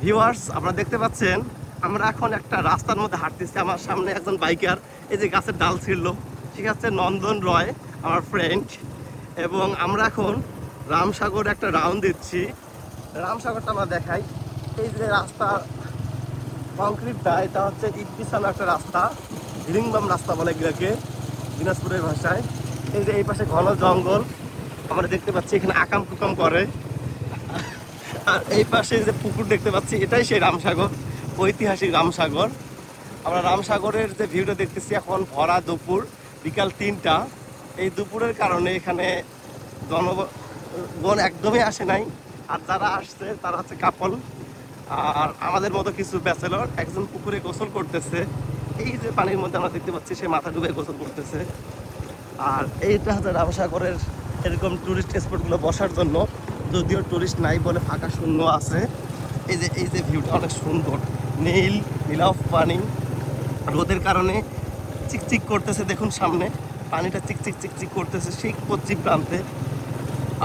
Viewers, আপনারা দেখতে পাচ্ছেন আমরা এখন একটা রাস্তার মধ্যে হাঁটতেছি। আমার সামনে একজন বাইকার এই যে গাছের ডাল ছিঁড়লো, ঠিক আছে, নন্দন রয় আমার ফ্রেন্ড। এবং আমরা এখন রামসাগর একটা রাউন্ড দিচ্ছি। রামসাগরটা আমরা দেখাই। এই যে রাস্তা কংক্রিটটা, এটা হচ্ছে ইট বিছানো একটা রাস্তা, রিংবাম রাস্তা বলে এগুলোকে দিনাজপুরের ভাষায়। এই যে এই পাশে ঘন জঙ্গল আমরা দেখতে পাচ্ছি, এখানে আকাম কুকাম করে। আর এই পাশে যে পুকুর দেখতে পাচ্ছি, এটাই সেই রামসাগর, ঐতিহাসিক রামসাগর। আমরা রামসাগরের যে ভিউটা দেখতেছি এখন ভরা দুপুর, বিকাল 3টা। এই দুপুরের কারণে এখানে জনগণ একদমই আসে নাই। আর যারা আসছে তারা হচ্ছে কাপল, আর আমাদের মতো কিছু ব্যাচেলর। একজন পুকুরে গোসল করতেছে, এই যে পানির মধ্যে আমরা দেখতে পাচ্ছি সে মাথা ডুবে গোসল করতেছে। আর এইটা হচ্ছে রামসাগরের এরকম টুরিস্ট স্পটগুলো বসার জন্য, যদিও টুরিস্ট নাই বলে ফাঁকা শূন্য আছে। এই যে ভিউটা অনেক সুন্দর, নীল নীলাভ পানি, রোদের কারণে চিকচিক করতেছে। দেখুন সামনে পানিটা চিকচিক চিকচিক করতেছে সেই পশ্চিম প্রান্তে।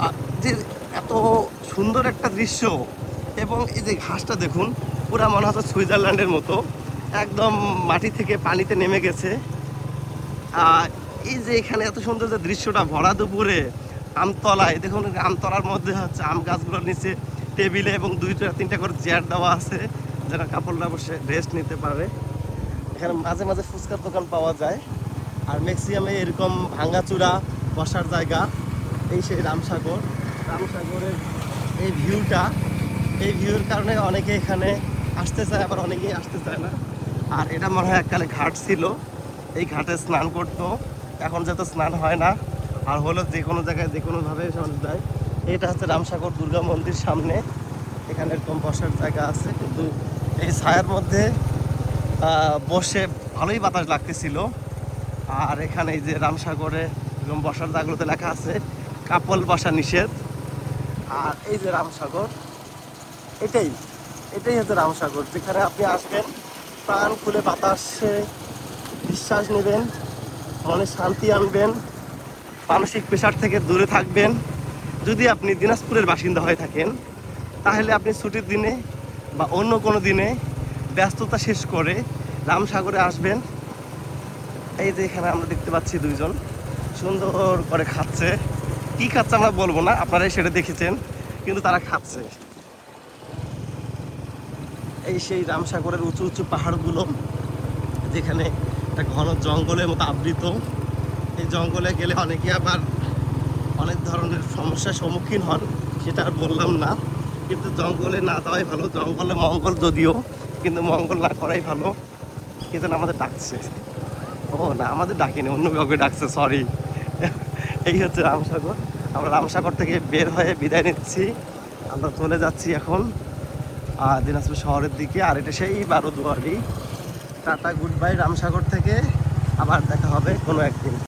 আর যে এত সুন্দর একটা দৃশ্য, এবং এই যে ঘাসটা দেখুন, পুরা মনে হচ্ছে সুইজারল্যান্ডের মতো, একদম মাটি থেকে পানিতে নেমে গেছে। আর এই যে এখানে এত সুন্দর যে দৃশ্যটা ভরা দুপুরে আমতলায়, দেখুন আমতলার মধ্যে হচ্ছে আম গাছগুলোর নিচে টেবিলে এবং 2-3টা করে চেয়ার দেওয়া আছে, যারা কাপড়রা বসে রেস্ট নিতে পারে। এখানে মাঝে মাঝে ফুচকার দোকান পাওয়া যায়। আর ম্যাক্সিমামে এরকম ভাঙ্গাচূড়া বসার জায়গা। এই সেই রামসাগর, রামসাগরের এই ভিউটা, এই ভিউর কারণে অনেকে এখানে আসতে চায়, আবার অনেকেই আসতে চায় না। আর এটা মনে হয় এককালে ঘাট ছিল, এই ঘাটে স্নান করতো, এখন যেহেতু স্নান হয় না, আর হলো যে কোনো জায়গায় যে কোনোভাবে চলে যায়। এটা হচ্ছে রামসাগর দুর্গা মন্দির সামনে, এখানে এরকম বসার জায়গা আছে, কিন্তু এই ছায়ার মধ্যে বসে ভালোই বাতাস লাগতেছিল। আর এখানে এই যে রামসাগরে এরকম বসার জায়গাগুলোতে লেখা আছে কাপল বসা নিষেধ। আর এই যে রামসাগর, এটাই এটাই হচ্ছে রামসাগর, যেখানে আপনি আসবেন, প্রাণ খুলে বাতাসে নিঃশ্বাস নেবেন, মনে শান্তি আনবেন, মানসিক প্রেশার থেকে দূরে থাকবেন। যদি আপনি দিনাজপুরের বাসিন্দা হয়ে থাকেন, তাহলে আপনি ছুটির দিনে বা অন্য কোনো দিনে ব্যস্ততা শেষ করে রামসাগরে আসবেন। এই যে এখানে আমরা দেখতে পাচ্ছি দুইজন সুন্দর করে খাচ্ছে। কি খাচ্ছে আমরা বলবো না, আপনারাই সেটা দেখেছেন, কিন্তু তারা খাচ্ছে। এই সেই রামসাগরের উঁচু উঁচু পাহাড়গুলো, যেখানে একটা ঘন জঙ্গলের মতো আবৃত। এই জঙ্গলে গেলে অনেকে আবার অনেক ধরনের সমস্যার সম্মুখীন হন, সেটা আর বললাম না। কিন্তু জঙ্গলে না যাওয়াই ভালো, জঙ্গলে মঙ্গল যদিও, কিন্তু মঙ্গল না করাই ভালো। কিন্তু আমাদের ডাকছে, ও না আমাদের ডাকেনি, অন্য কাউকে ডাকছে, সরি। এই হচ্ছে রামসাগর। আমরা রামসাগর থেকে বের হয়ে বিদায় নিচ্ছি, আমরা চলে যাচ্ছি এখন দিনাজপুর শহরের দিকে। আর এটা সেই 12 দুয়ারি। টাটা, গুড বাই রামসাগর থেকে, আবার দেখা হবে কোনো একদিন।